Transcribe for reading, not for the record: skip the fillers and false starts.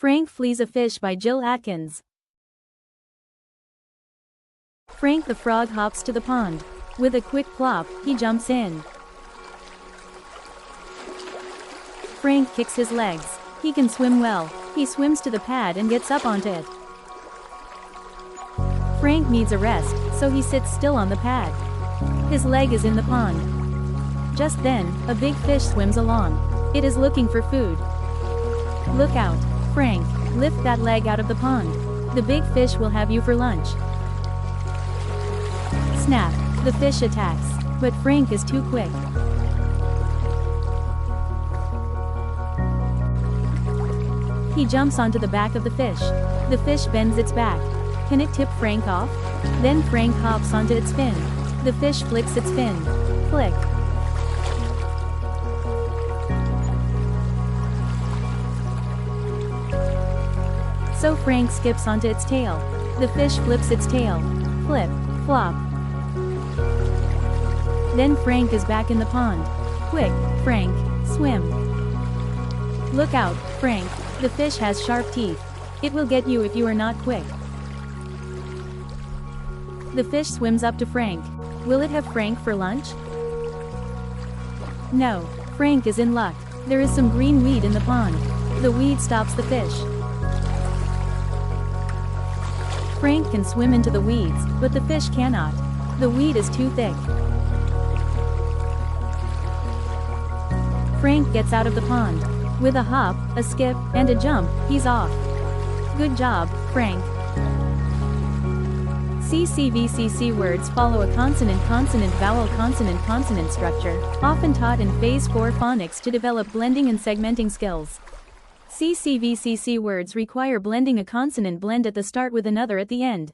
Frank Flees a Fish by Jill Atkins. Frank the frog hops to the pond. With a quick plop, he jumps in. Frank kicks his legs. He can swim well. He swims to the pad and gets up onto it. Frank needs a rest, so he sits still on the pad. His leg is in the pond. Just then, a big fish swims along. It is looking for food. Look out, Frank, lift that leg out of the pond. The big fish will have you for lunch. Snap, the fish attacks, but Frank is too quick. He jumps onto the back of the fish. The fish bends its back. Can it tip Frank off? Then Frank hops onto its fin. The fish flicks its fin. Flick. So Frank skips onto its tail. The fish flips its tail. Flip, flop. Then Frank is back in the pond. Quick, Frank, swim. Look out, Frank, the fish has sharp teeth. It will get you if you are not quick. The fish swims up to Frank. Will it have Frank for lunch? No, Frank is in luck. There is some green weed in the pond. The weed stops the fish. Frank can swim into the weeds, but the fish cannot. The weed is too thick. Frank gets out of the pond. With a hop, a skip, and a jump, he's off. Good job, Frank. CCVCC words follow a consonant-vowel-consonant-consonant structure, often taught in Phase 4 phonics to develop blending and segmenting skills. CCVCC words require blending a consonant blend at the start with another at the end.